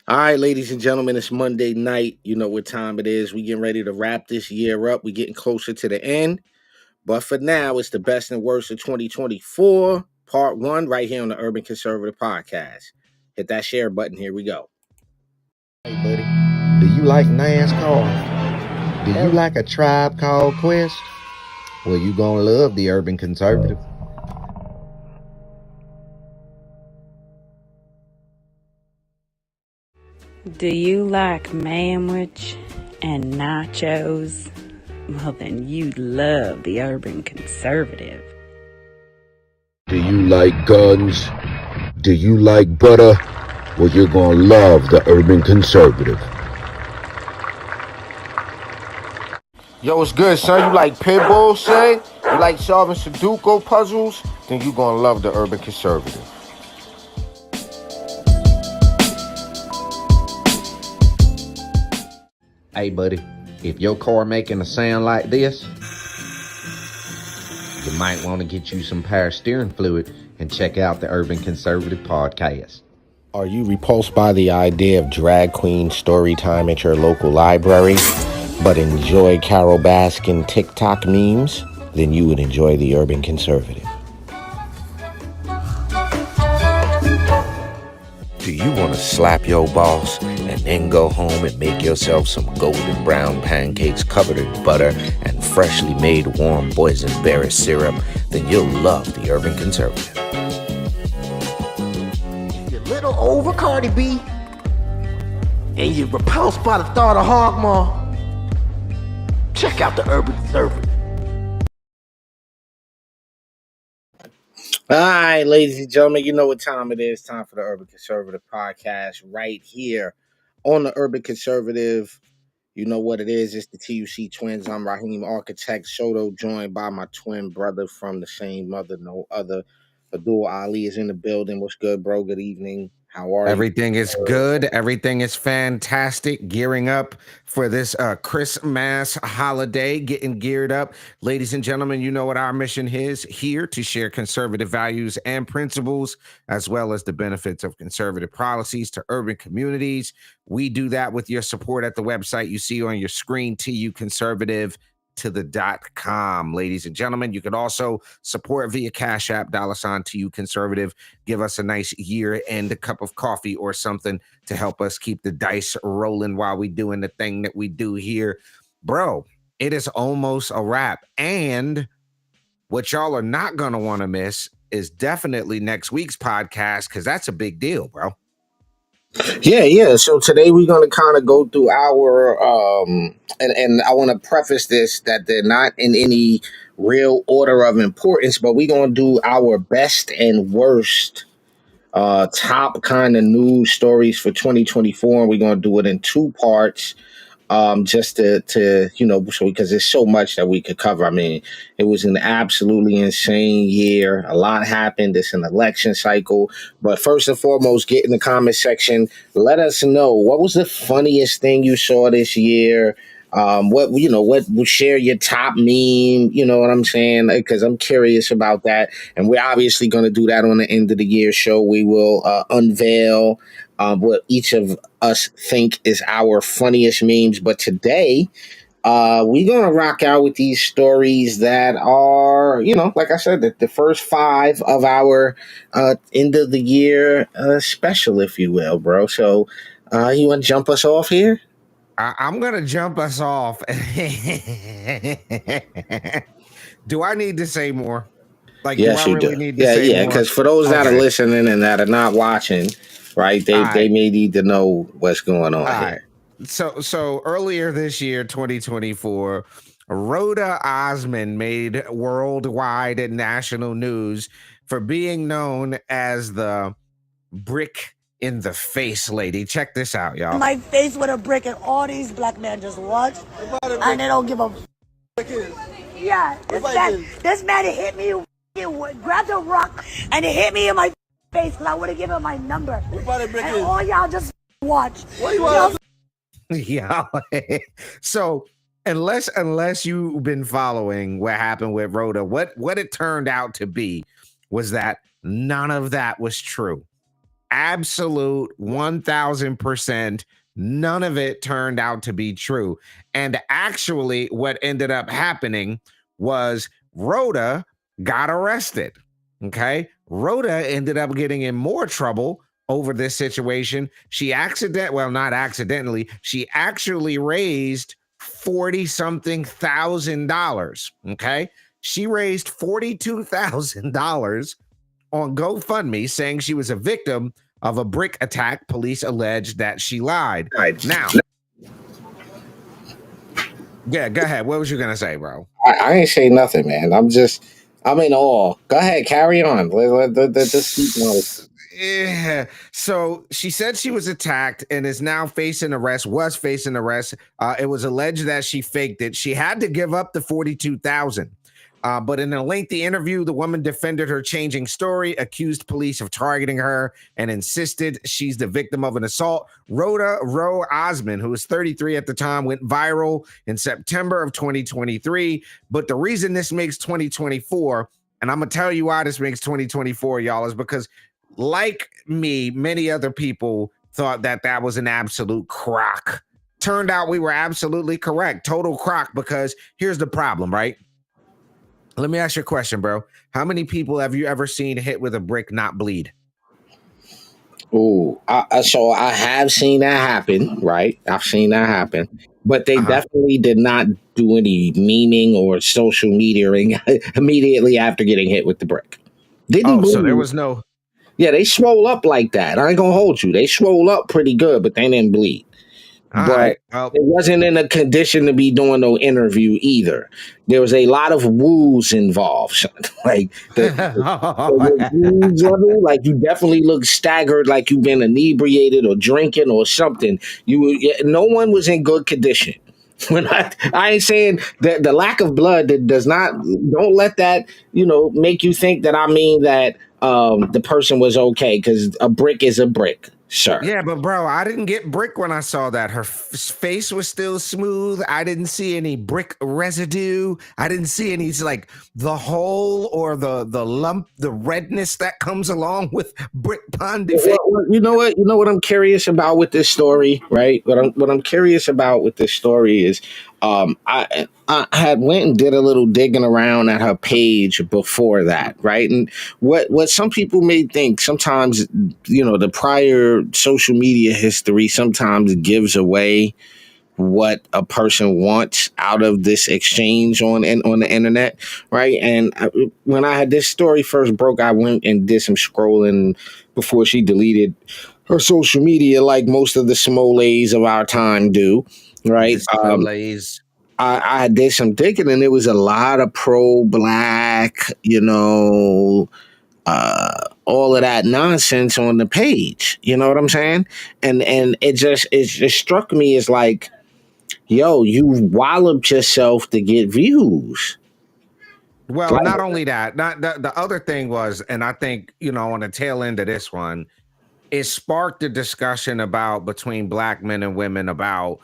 All right, ladies and gentlemen, it's Monday night. You know what time it is. We getting ready to wrap this year up. We getting closer to the end. But for now, it's the best and worst of 2024, part one, right here on the Urban Conservative Podcast. Hit that share button. Here we go. Hey, buddy, do you like NASCAR? Do you like a tribe called Quest? Well, you gonna love the Urban Conservative. Do you like manwich and nachos? Well, then you'd love the Urban Conservative. Do you like guns? Do you like butter? Well, you're gonna love the Urban Conservative. Yo, what's good, son? You like pit bulls, say? You like solving Sudoku puzzles? Then you gonna love the Urban Conservative. Hey, buddy, if your car making a sound like this, you might want to get you some power steering fluid and check out the Urban Conservative Podcast. Are you repulsed by the idea of drag queen story time at your local library, but enjoy Carol Baskin TikTok memes? Then you would enjoy the Urban Conservative. Do you want to slap your boss and then go home and make yourself some golden brown pancakes covered in butter and freshly made warm boysenberry syrup? Then you'll love the Urban Conservative. You're a little over Cardi B, and you're repulsed by the thought of Hogmaw. Check out the Urban Conservative. All right, ladies and gentlemen, you know what time it is. Time for the Urban Conservative Podcast right here on the Urban Conservative. You know what it is. It's the TUC twins. I'm Raheem Architect Soto, joined by my twin brother from the same mother, no other. Abdul Ali is in the building. What's good, bro? Good evening. How are you? Everything is good. Everything is fantastic. Gearing up for this Christmas holiday, getting geared up. Ladies and gentlemen, you know what our mission is here: to share conservative values and principles, as well as the benefits of conservative policies to urban communities. We do that with your support at the website you see on your screen, tuconservative.com. Ladies and gentlemen, you can also support via Cash App, $ TU Conservative. Give us a nice year-end cup of coffee or something to help us keep the dice rolling while we doing the thing that we do here. Bro, it is almost a wrap. And what y'all are not going to want to miss is definitely next week's podcast, because that's a big deal, bro. Yeah. So today we're gonna kind of go through our and I want to preface this that they're not in any real order of importance, but we're gonna do our best and worst top kind of news stories for 2024. And we're gonna do it in two parts. Just to so because there's so much that we could cover. I mean, it was an absolutely insane year. A lot happened. It's an election cycle. But first and foremost, get in the comment section. Let us know what was the funniest thing you saw this year. What would share your top meme? You know what I'm saying? Because I'm curious about that, and we're obviously going to do that on the end of the year show. We will unveil what each of us think is our funniest memes. But today, we're gonna rock out with these stories that are, like I said, the first five of our end of the year special, if you will, bro. So, you want to jump us off here? I'm going to jump us off. Do I need to say more? Like, Yes, do I you really do. need to Yeah, say yeah. more? Because for those that are Okay. listening and that are not watching, right, All they right. may need to know what's going on All right. here. So earlier this year, 2024, Rhoda Osmond made worldwide and national news for being known as the brick in the face lady. Check this out, y'all. My face with a brick, and all these black men just watch, and they don't give a. Yeah, this man hit me, grabbed a rock, and it hit me in my face because I would have given him my number. And all y'all just watch. Yeah. So unless you've been following what happened with Rhoda, what it turned out to be was that none of that was true. absolute 1000%. None of it turned out to be true. And actually, what ended up happening was Rhoda got arrested. Okay. Rhoda ended up getting in more trouble over this situation. She not accidentally, she actually raised 40 something $1,000. Okay. She raised $42,000 on GoFundMe saying she was a victim of a brick attack. Police alleged that she lied. Now, yeah, go ahead. What was you going to say, bro? I ain't say nothing, man. I'm in awe. Go ahead, carry on. Let's keep going. Yeah. So she said she was attacked and is now facing arrest. It was alleged that she faked it. She had to give up the 42,000. But in a lengthy interview, the woman defended her changing story, accused police of targeting her, and insisted she's the victim of an assault. Rhoda Rowe Osmond, who was 33 at the time, went viral in September of 2023. But the reason this makes 2024, and I'm going to tell you why this makes 2024, y'all, is because like me, many other people thought that was an absolute crock. Turned out we were absolutely correct. Total crock, because here's the problem, right? Let me ask you a question, bro. How many people have you ever seen hit with a brick not bleed? Ooh, so I have seen that happen, right? I've seen that happen, but they definitely did not do any memeing or social media immediately after getting hit with the brick. Didn't so bleed. there was no. Yeah, they swole up like that. I ain't gonna hold you. They swole up pretty good, but they didn't bleed. But it wasn't in a condition to be doing no interview either. There was a lot of woos involved. Like the woos level, like you definitely look staggered, like you've been inebriated or drinking or something. No one was in good condition. When I ain't saying that the lack of blood that don't let that make you think that I mean that the person was okay, because a brick is a brick. Sure. Yeah, but bro, I didn't get brick when I saw that. Her face was still smooth. I didn't see any brick residue. I didn't see any like the hole or the lump, the redness that comes along with brick pond defect. Well, you know what I'm curious about with this story, right? What I'm curious about with this story is I had went and did a little digging around at her page before that, right? And what some people may think sometimes, the prior social media history sometimes gives away what a person wants out of this exchange on the internet, right? And when I had this story first broke, I went and did some scrolling before she deleted her social media, like most of the smoles of our time do, right? I did some digging, and there was a lot of pro-black, all of that nonsense on the page. You know what I'm saying? And it just struck me as like, yo, you walloped yourself to get views. Well, not only that, the other thing was, and I think, on the tail end of this one, it sparked a discussion between black men and women about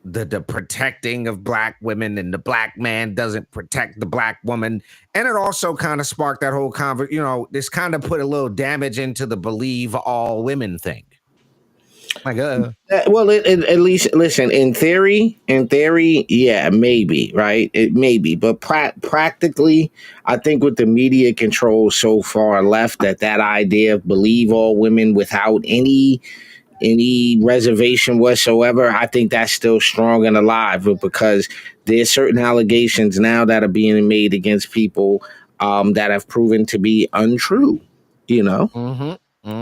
the protecting of black women, and the black man doesn't protect the black woman. And it also kind of sparked that whole this kind of put a little damage into the believe all women thing. Well, at least listen. In theory, yeah, maybe, right? It maybe, but practically, I think with the media control so far left, that idea of believe all women without any reservation whatsoever, I think that's still strong and alive. But because there's certain allegations now that are being made against people that have proven to be untrue, Mm-hmm.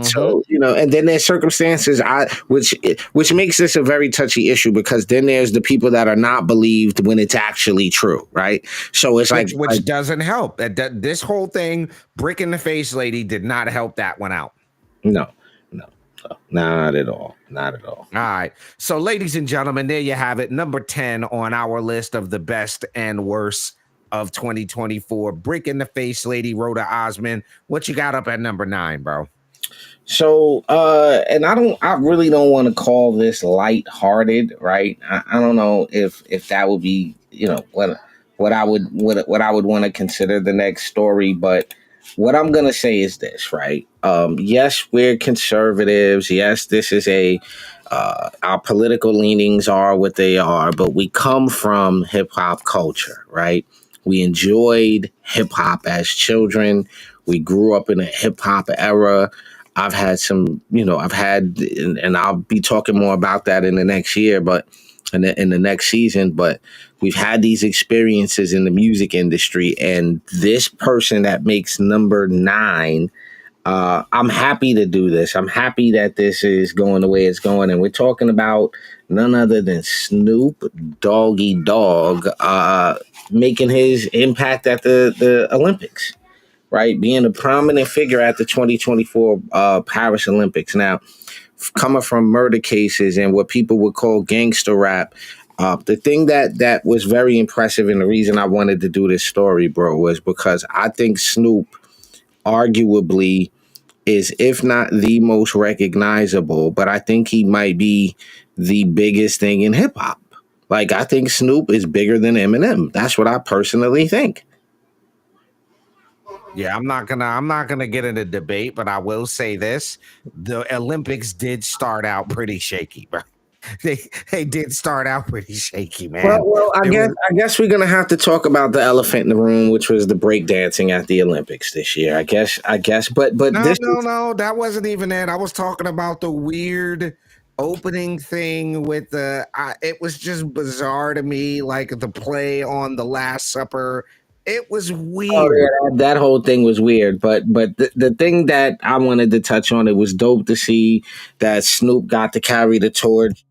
So, and then there's circumstances which makes this a very touchy issue, because then there's the people that are not believed when it's actually true, right? So it's which doesn't help. This whole thing, brick in the face lady, did not help that one out. No, not at all. Not at all. All right. So, ladies and gentlemen, there you have it. Number 10 on our list of the best and worst of 2024. Brick in the face lady, Rhoda Osmond. What you got up at number 9, bro? So, and I really don't want to call this lighthearted, right? I don't know if that would be, what I would want to consider the next story, but what I'm gonna say is this, right? Yes, we're conservatives. Yes, this is a our political leanings are what they are, but we come from hip hop culture, right? We enjoyed hip hop as children. We grew up in a hip hop era. I've had some, I've had, and I'll be talking more about that in the next year, but in the next season. But we've had these experiences in the music industry, and this person that makes number nine, I'm happy to do this. I'm happy that this is going the way it's going, and we're talking about none other than Snoop Doggy Dogg making his impact at the Olympics, right? Being a prominent figure at the 2024 Paris Olympics. Now, coming from murder cases and what people would call gangster rap, the thing that was very impressive, and the reason I wanted to do this story, bro, was because I think Snoop arguably is, if not the most recognizable, but I think he might be the biggest thing in hip hop. Like, I think Snoop is bigger than Eminem. That's what I personally think. Yeah, I'm not gonna get in a debate, but I will say this: the Olympics did start out pretty shaky, bro. They did start out pretty shaky, man. Well, It was I guess we're gonna have to talk about the elephant in the room, which was the breakdancing at the Olympics this year. I guess, but no, this no, no. That wasn't even it. I was talking about the weird opening thing with the. It was just bizarre to me, like the play on the Last Supper. It was Oh weird. yeah, that whole thing was weird. But the thing that I wanted to touch on, it was dope to see that Snoop got to carry the torch.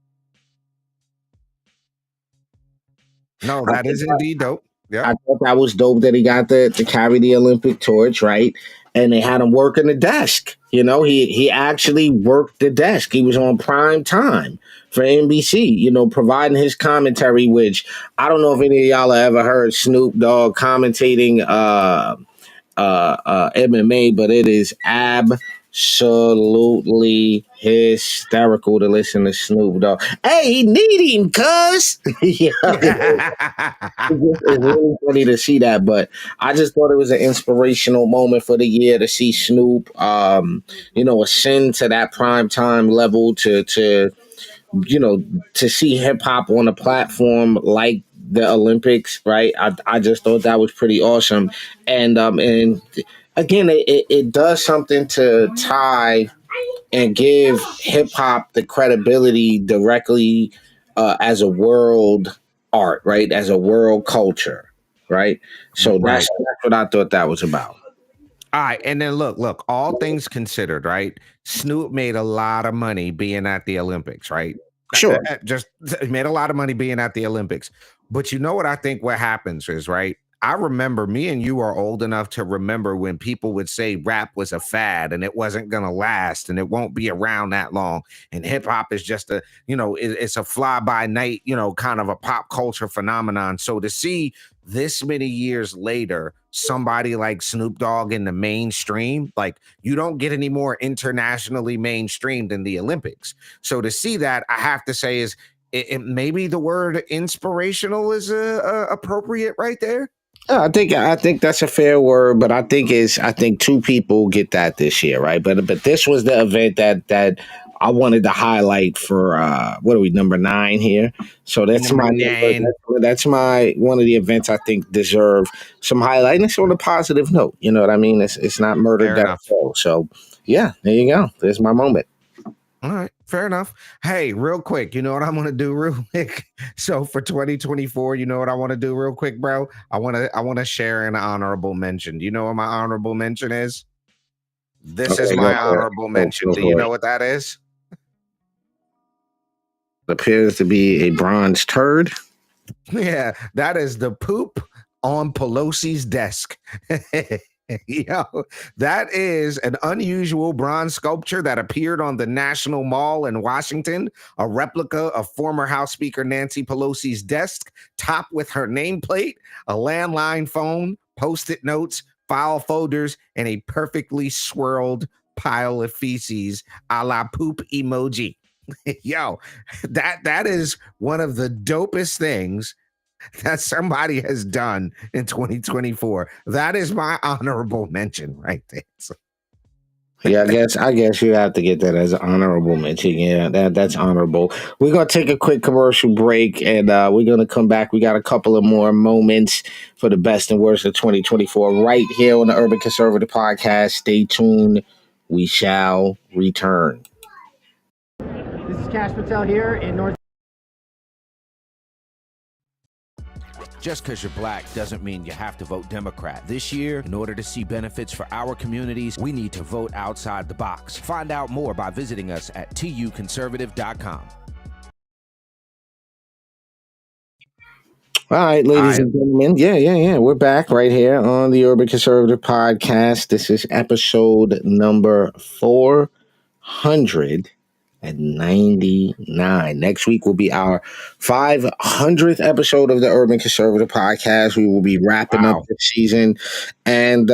No, I that is indeed dope. Yep. I thought that was dope that he got to carry the Olympic torch, right? And they had him working the desk. He actually worked the desk. He was on prime time for NBC, providing his commentary, which I don't know if any of y'all have ever heard Snoop Dogg commentating MMA, but it is absolutely hysterical to listen to Snoop Dogg. Hey, he need him, cuz. Yeah, it's really funny to see that, but I just thought it was an inspirational moment for the year to see Snoop, ascend to that prime time level, you know, to see hip hop on a platform like the Olympics, right? I just thought that was pretty awesome, and again, it does something to tie and give hip hop the credibility directly as a world art, right? As a world culture, right? So Right. that's what I thought that was about. All right, and then look, all things considered, right? Snoop made a lot of money being at the Olympics, right? Sure. Just made a lot of money being at the Olympics. But you know what I think what happens is, right? I remember me and you are old enough to remember when people would say rap was a fad and it wasn't going to last and it won't be around that long. And hip hop is just it's a fly by night, kind of a pop culture phenomenon. So to see this many years later, somebody like Snoop Dogg in the mainstream, like you don't get any more internationally mainstream than the Olympics. So to see that, I have to say is maybe the word inspirational is appropriate right there. Yeah, I think that's a fair word, but I think two people get that this year, right? But this was the event that I wanted to highlight for what are we, number nine here? So that's Number my number. nine. That's my one of the events I think deserve some highlight. And it's on a positive note. You know what I mean? It's not murder Fair death enough. row. So yeah, there you go. There's my moment. All right, fair enough. Hey, real quick, you know what I'm gonna do real quick? So for 2024, you know what I want to do real quick, bro? I wanna share an honorable mention. Do you know what my honorable mention is? This is Okay, go my for it. honorable mention. Go Do you for know it. what that is? Appears to be a bronze turd. Yeah, that is the poop on Pelosi's desk. Yo, that is an unusual bronze sculpture that appeared on the National Mall in Washington, a replica of former House Speaker Nancy Pelosi's desk, topped with her nameplate, a landline phone, post-it notes, file folders, and a perfectly swirled pile of feces a la poop emoji. Yo, that is one of the dopest things that somebody has done in 2024. That is my honorable mention right there. So, Yeah, I guess you have to get that as an honorable mention. Yeah, that's honorable. We're gonna take a quick commercial break, and we're gonna come back. We got a couple of more moments for the best and worst of 2024 right here on the Urban Conservative Podcast. Stay tuned. We shall return. This is Cash Patel here in North. Just because you're black doesn't mean you have to vote Democrat. This year, in order to see benefits for our communities, we need to vote outside the box. Find out more by visiting us at tuconservative.com. All right, ladies and gentlemen. Yeah. We're back right here on the Urban Conservative Podcast. This is episode number 499. Next week will be our 500th episode of the Urban Conservative Podcast. We will be wrapping up this season. And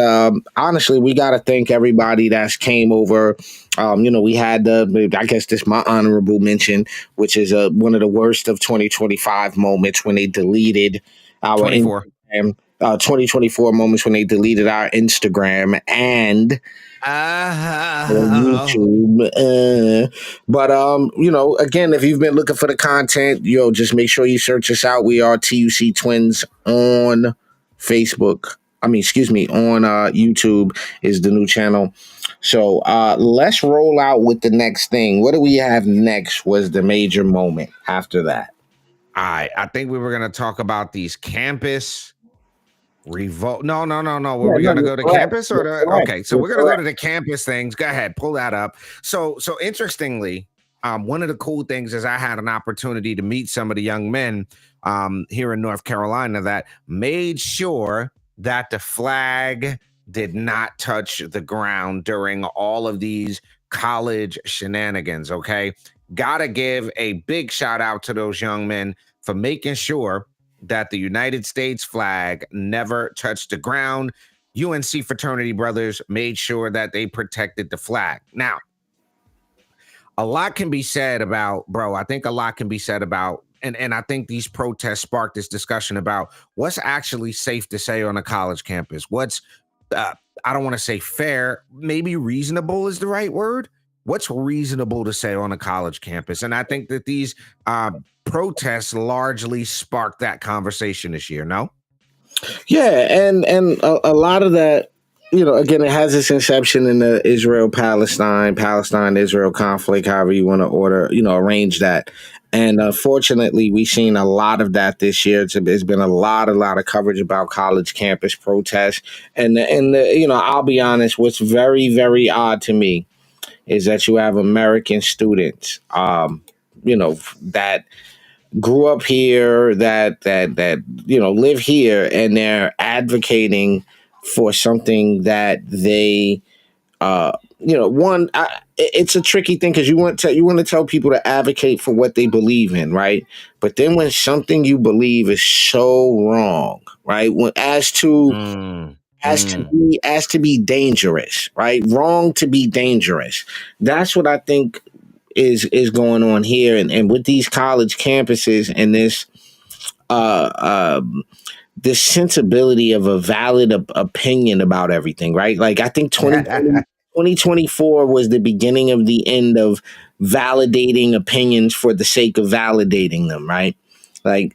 honestly, we got to thank everybody that's came over. We had I guess this my honorable mention, which is one of the worst of 2025 moments when they deleted our 24. Instagram. 2024 moments when they deleted our Instagram and YouTube. But again, if you've been looking for the content, just make sure you search us out. We are TUC Twins on Facebook. On YouTube is the new channel. So let's roll out with the next thing. What do we have next was the major moment after that. I think we were going to talk about these campus revolt. No. Were we going to go to campus or okay? So we're going to go to the campus things. Go ahead, pull that up. So interestingly, one of the cool things is I had an opportunity to meet some of the young men here in North Carolina that made sure that the flag did not touch the ground during all of these college shenanigans. Okay, gotta give a big shout out to those young men for making sure that the United States flag never touched the ground. UNC fraternity brothers made sure that they protected the flag. Now, a lot can be said about, I think a lot can be said about, and I think these protests sparked this discussion about what's actually safe to say on a college campus. What's, I don't want to say fair, maybe reasonable is the right word. What's reasonable to say on a college campus? And I think that these protests largely sparked that conversation this year, no? Yeah, and a lot of that, again, it has its inception in the Palestine-Israel conflict, however you want to arrange that. And fortunately, we've seen a lot of that this year. There's been a lot of coverage about college campus protests. And I'll be honest, what's very, very odd to me is that you have American students, that grew up here, that live here, and they're advocating for something that they, it's a tricky thing because you want to tell people to advocate for what they believe in, right? But then when something you believe is so wrong, right? As to be dangerous, right? Wrong to be dangerous. That's what I think is going on here, and with these college campuses and this this sensibility of a valid opinion about everything, right? Like I think 2024 was the beginning of the end of validating opinions for the sake of validating them, right? I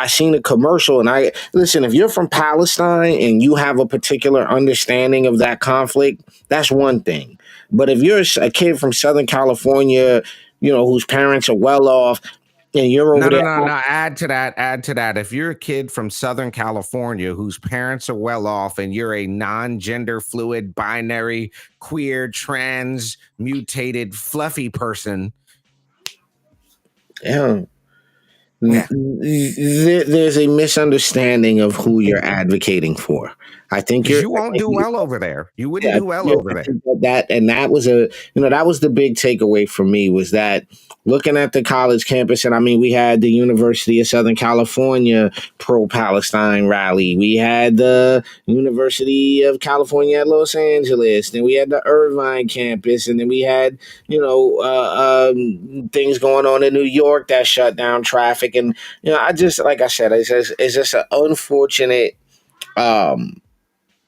seen a commercial, and listen, if you're from Palestine and you have a particular understanding of that conflict, that's one thing. But if you're a kid from Southern California, whose parents are well off, and you're over there. No. Add to that. If you're a kid from Southern California whose parents are well off and you're a non-gender fluid, binary, queer, trans, mutated, fluffy person. Yeah. There's a misunderstanding of who you're advocating for. I think you won't do well over there. You wouldn't do well over there. That was the big takeaway for me, was that looking at the college campus, and I mean, we had the University of Southern California pro-Palestine rally. We had the University of California at Los Angeles. Then we had the Irvine campus, and then we had things going on in New York that shut down traffic. traffic, and I just like I said, it's just an unfortunate. Um,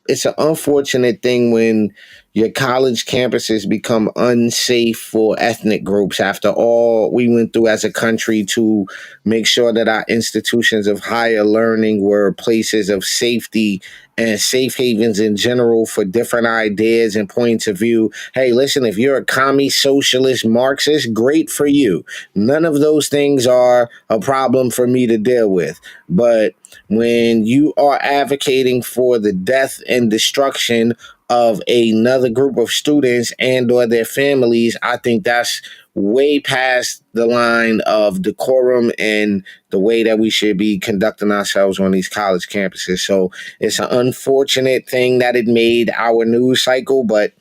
it's an unfortunate thing when your college campuses become unsafe for ethnic groups after all we went through as a country to make sure that our institutions of higher learning were places of safety and safe havens in general for different ideas and points of view. Hey, listen, if you're a commie, socialist, Marxist, great for you. None of those things are a problem for me to deal with. But when you are advocating for the death and destruction of another group of students and or their families, I think that's way past the line of decorum and the way that we should be conducting ourselves on these college campuses. So it's an unfortunate thing that it made our news cycle, but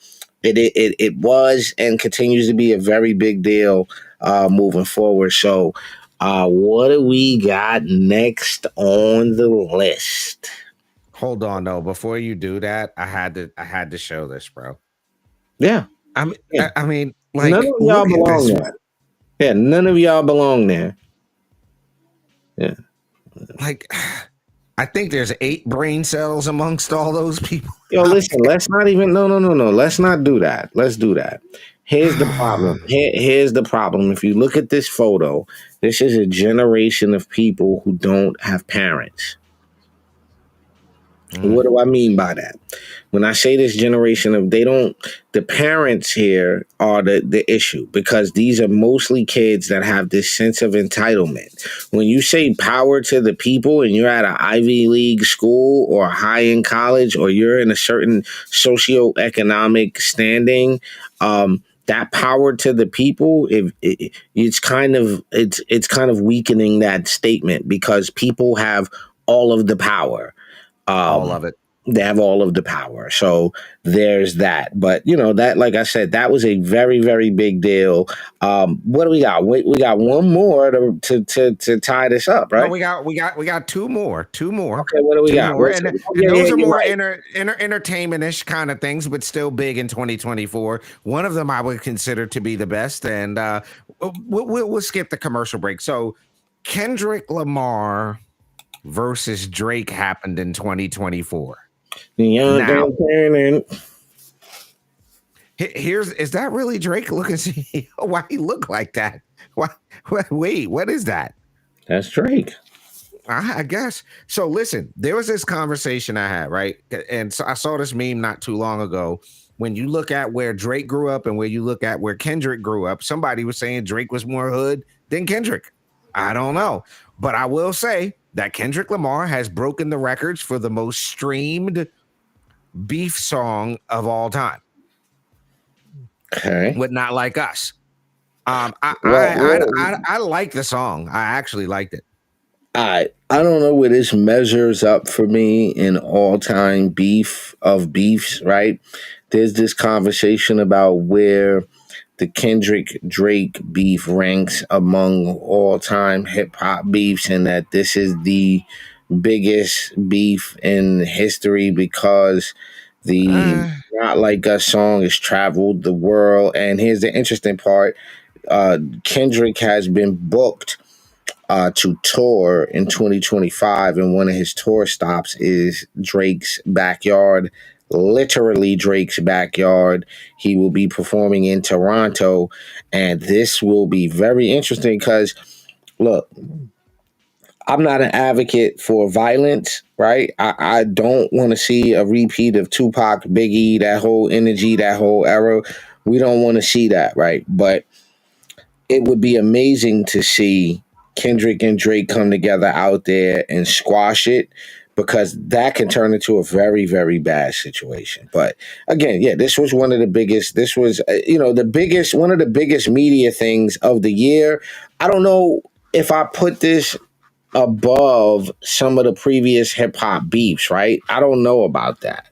it was and continues to be a very big deal moving forward. So what do we got next on the list? Hold on though. Before you do that, I had to show this, bro. Yeah. I mean, like, none of y'all belong there. Yeah, none of y'all belong there. Yeah. Like, I think there's 8 brain cells amongst all those people. Yo, listen, let's not even no. Let's not do that. Let's do that. Here's the problem. Here's the problem. If you look at this photo, this is a generation of people who don't have parents. What do I mean by that? When I say this generation of the parents here are the issue, because these are mostly kids that have this sense of entitlement. When you say power to the people and you're at an Ivy League school or a high-end college or you're in a certain socioeconomic standing, that power to the people, it's kind of weakening that statement because people have all of the power. All of it. They have all of the power. So there's that. But, that, like I said, that was a very, very big deal. What do we got? We got one more to tie this up, right? No, we got 2 more. 2 more. Okay, what do we got? And those are more entertainment-ish kind of things, but still big in 2024. One of them I would consider to be the best. And we'll skip the commercial break. So Kendrick Lamar versus Drake happened in 2024. Now, is that really Drake? Look and see why he look like that. Wait, what is that? That's Drake. I guess. So listen, there was this conversation I had, right? And so I saw this meme not too long ago. When you look at where Drake grew up and where you look at where Kendrick grew up, somebody was saying Drake was more hood than Kendrick. I don't know. But I will say that Kendrick Lamar has broken the records for the most streamed beef song of all time. Okay. With Not Like Us. I like the song. I actually liked it. I don't know where this measures up for me in all-time beef of beefs, right? There's this conversation about where the Kendrick Drake beef ranks among all-time hip-hop beefs, and that this is the biggest beef in history because the Not Like Us song has traveled the world. And here's the interesting part. Kendrick has been booked to tour in 2025, and one of his tour stops is Drake's backyard, literally Drake's backyard. He will be performing in Toronto, and this will be very interesting because, look, I'm not an advocate for violence, right? I don't want to see a repeat of Tupac, Biggie, that whole energy, that whole era. We don't want to see that, right? But it would be amazing to see Kendrick and Drake come together out there and squash it, because that can turn into a very, very bad situation. But again, yeah, this was one of the biggest, one of the biggest media things of the year. I don't know if I put this above some of the previous hip hop beefs, right? I don't know about that.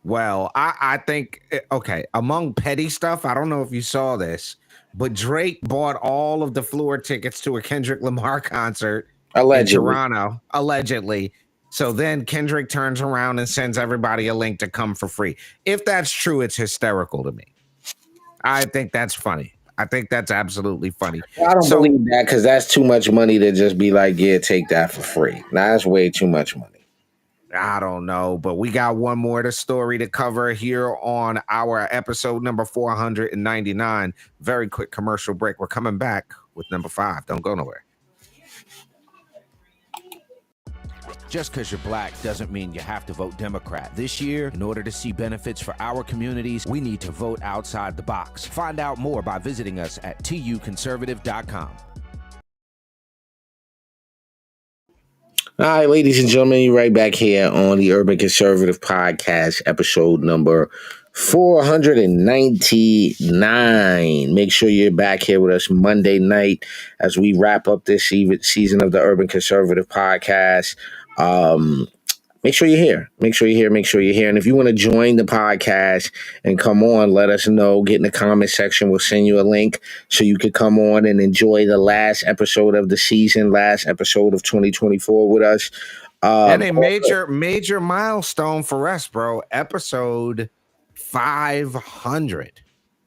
Well, I think, okay, among petty stuff, I don't know if you saw this, but Drake bought all of the floor tickets to a Kendrick Lamar concert in Toronto, allegedly. So then Kendrick turns around and sends everybody a link to come for free. If that's true, it's hysterical to me. I think that's funny. I think that's absolutely funny. I don't So believe that because that's too much money to just be like, yeah, take that for free. Now that's way too much money. I don't know, but we got one more story to cover here on our episode number 499. Very quick commercial break. We're coming back with number 5. Don't go nowhere. Just because you're black doesn't mean you have to vote Democrat. This year, in order to see benefits for our communities, we need to vote outside the box. Find out more by visiting us at tuconservative.com. All right, ladies and gentlemen, you're right back here on the Urban Conservative Podcast, episode number 499. Make sure you're back here with us Monday night as we wrap up this season of the Urban Conservative Podcast. Make sure you're here. Make sure you're here. And if you want to join the podcast and come on, let us know. Get in the comment section. We'll send you a link so you can come on and enjoy the last episode of the season, last episode of 2024 with us. And a major milestone for us, bro. Episode 500.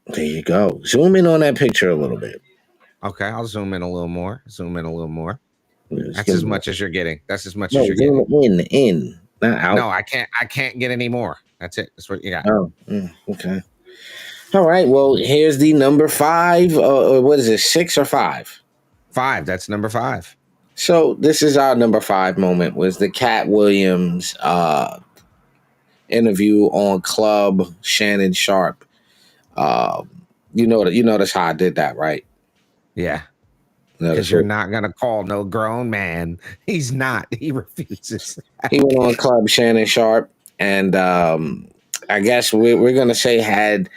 There you go. Zoom in on that picture a little bit. Okay, I'll zoom in a little more. Let's That's get as it. much as you're getting. That's as much No, as you're getting. in, not out. No, I can't get any more. That's it. That's what you got. Oh, okay. All right. Well, here's the number 5. What is it? 6 or 5? 5. That's number 5. So this is our number 5 moment. Was the Cat Williams interview on Club Shannon Sharpe? You notice how I did that, right? Yeah. Notice Because you're not gonna call no grown man. He's not. He refuses. he went on Club Shannon Sharpe, and I guess we're gonna say had,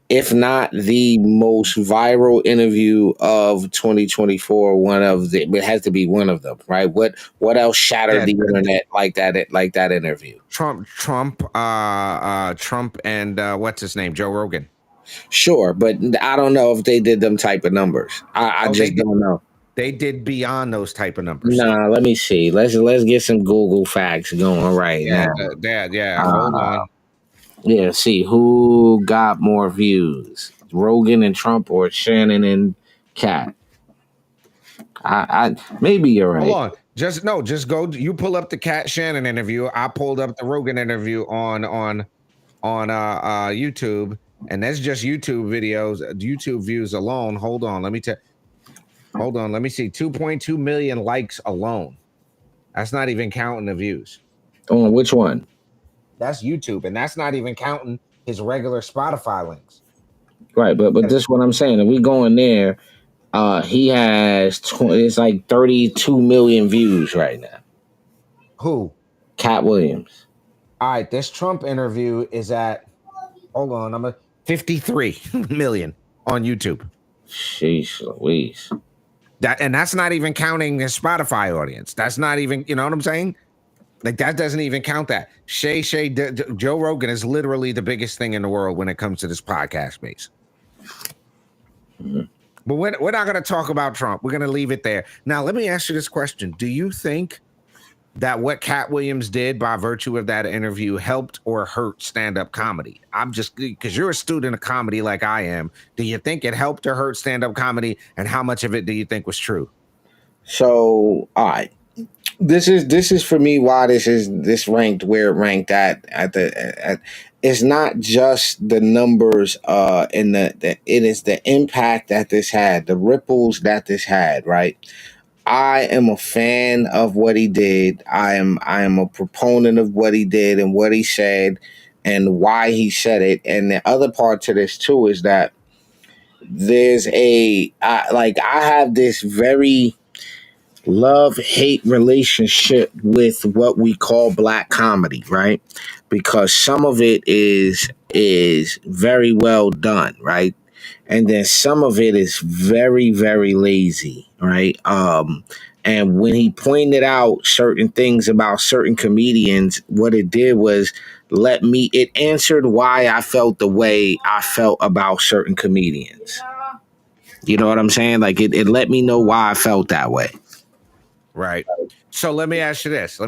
if not the most viral interview of 2024, it has to be one of them, right? What else shattered the internet like that interview? Trump, and what's his name? Joe Rogan. Sure, but I don't know if they did them type of numbers. I just don't know. They did beyond those type of numbers. Nah, let me see. Let's get some Google facts going right now. Hold on. Yeah, see who got more views, Rogan and Trump or Shannon and Cat. I maybe you're right. Hold on. Just go. You pull up the Cat Shannon interview. I pulled up the Rogan interview on YouTube, and that's just YouTube videos, YouTube views alone. Hold on, let me see. 2.2 million likes alone. That's not even counting the views. On which one? That's YouTube, and that's not even counting his regular Spotify links. Right, but this is what I'm saying. If we go in there, he has it's like 32 million views right now. Who? Cat Williams. All right, this Trump interview is at, hold on, I'm at 53 million on YouTube. Sheesh Louise. That's not even counting the Spotify audience. That's not even, you know what I'm saying? Like, that doesn't even count that. Joe Rogan is literally the biggest thing in the world when it comes to this podcast space. Mm-hmm. But we're not going to talk about Trump. We're going to leave it there. Now, let me ask you this question. Do you think that what Cat Williams did by virtue of that interview helped or hurt stand-up comedy? I'm just, because you're a student of comedy like I am. Do you think it helped or hurt stand-up comedy? And how much of it do you think was true? So, all right. This is for me why this ranked where it ranked at it's not just the numbers and it is the impact that this had, the ripples that this had, right? I am a fan of what he did. I am a proponent of what he did and what he said and why he said it. And the other part to this too is that there's I have this very love-hate relationship with what we call black comedy, right? Because some of it is very well done, right? And then some of it is very, very lazy, right? And when he pointed out certain things about certain comedians, what it did was it answered why I felt the way I felt about certain comedians. You know what I'm saying? Like it let me know why I felt that way. Right. So let me ask you this.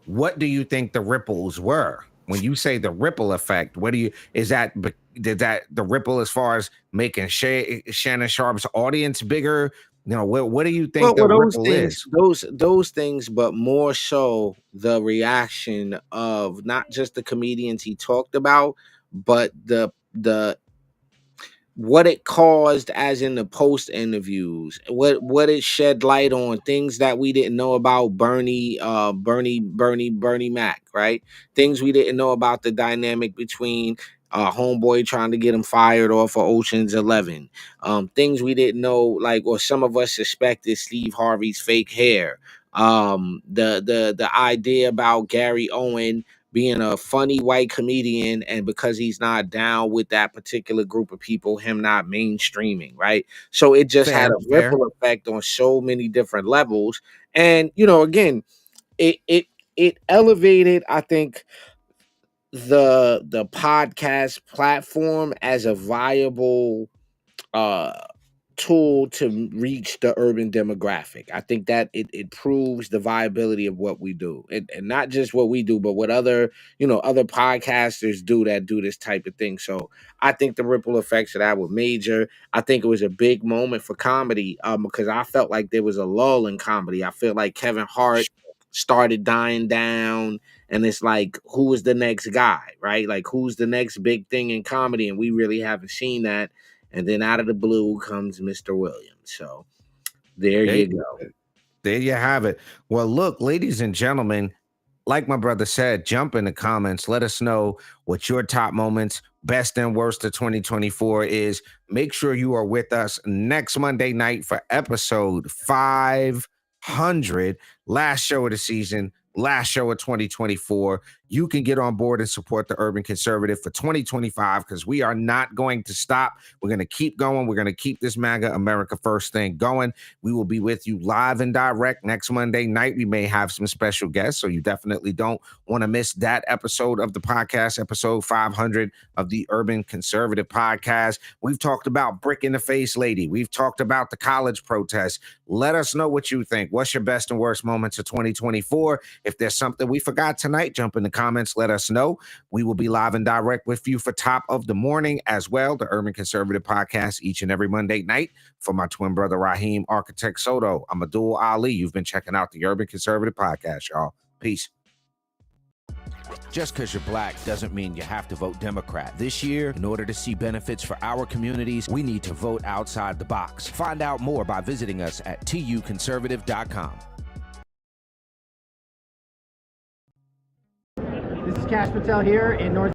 What do you think the ripples were? when you say the ripple effect, what do you is that the ripple as far as making Shannon Sharp's audience bigger? You know, what do you think the Well, those ripple things, is? those things, but more so the reaction of not just the comedians he talked about, but the what it caused, as in the post interviews, what it shed light on, things that we didn't know about Bernie Mac, right? Things we didn't know about the dynamic between homeboy trying to get him fired off of Ocean's 11. Things we didn't know, like, or some of us suspected Steve Harvey's fake hair. The idea about Gary Owen being a funny white comedian, and because he's not down with that particular group of people, him not mainstreaming, right? So it just had Fair, a fair. ripple effect on so many different levels. And you know, again, it elevated, I think, the podcast platform as a viable uh tool to reach the urban demographic. I think that it proves the viability of what we do, and not just what we do, but what other, other podcasters that do this type of thing. So I think the ripple effects of that were major. I think it was a big moment for comedy, because I felt like there was a lull in comedy. I feel like Kevin Hart started dying down, and it's like, who is the next guy, right? Like, who's the next big thing in comedy? And we really haven't seen that. And then out of the blue comes Mr. Williams. So there you go. There you have it. Well, look, ladies and gentlemen, like my brother said, jump in the comments. Let us know what your top moments, best and worst of 2024 is. Make sure you are with us next Monday night for episode 500, last show of the season, last show of 2024. You can get on board and support the Urban Conservative for 2025, because we are not going to stop. We're going to keep going. We're going to keep this MAGA America First thing going. We will be with you live and direct next Monday night. We may have some special guests, so you definitely don't want to miss that episode of the podcast, episode 500 of the Urban Conservative Podcast. We've talked about Brick in the Face Lady. We've talked about the college protests. Let us know what you think. What's your best and worst moments of 2024? If there's something we forgot tonight, jump in the comments, let us know. We will be live and direct with you for top of the morning as well, the Urban Conservative Podcast, each and every Monday night. For my twin brother Raheem Architect Soto, I'm Abdul Ali. You've been checking out the Urban Conservative Podcast, y'all. Peace. Just because you're black doesn't mean you have to vote Democrat. This year, in order to see benefits for our communities, we need to vote outside the box. Find out more by visiting us at tuconservative.com. This is Cash Patel here in North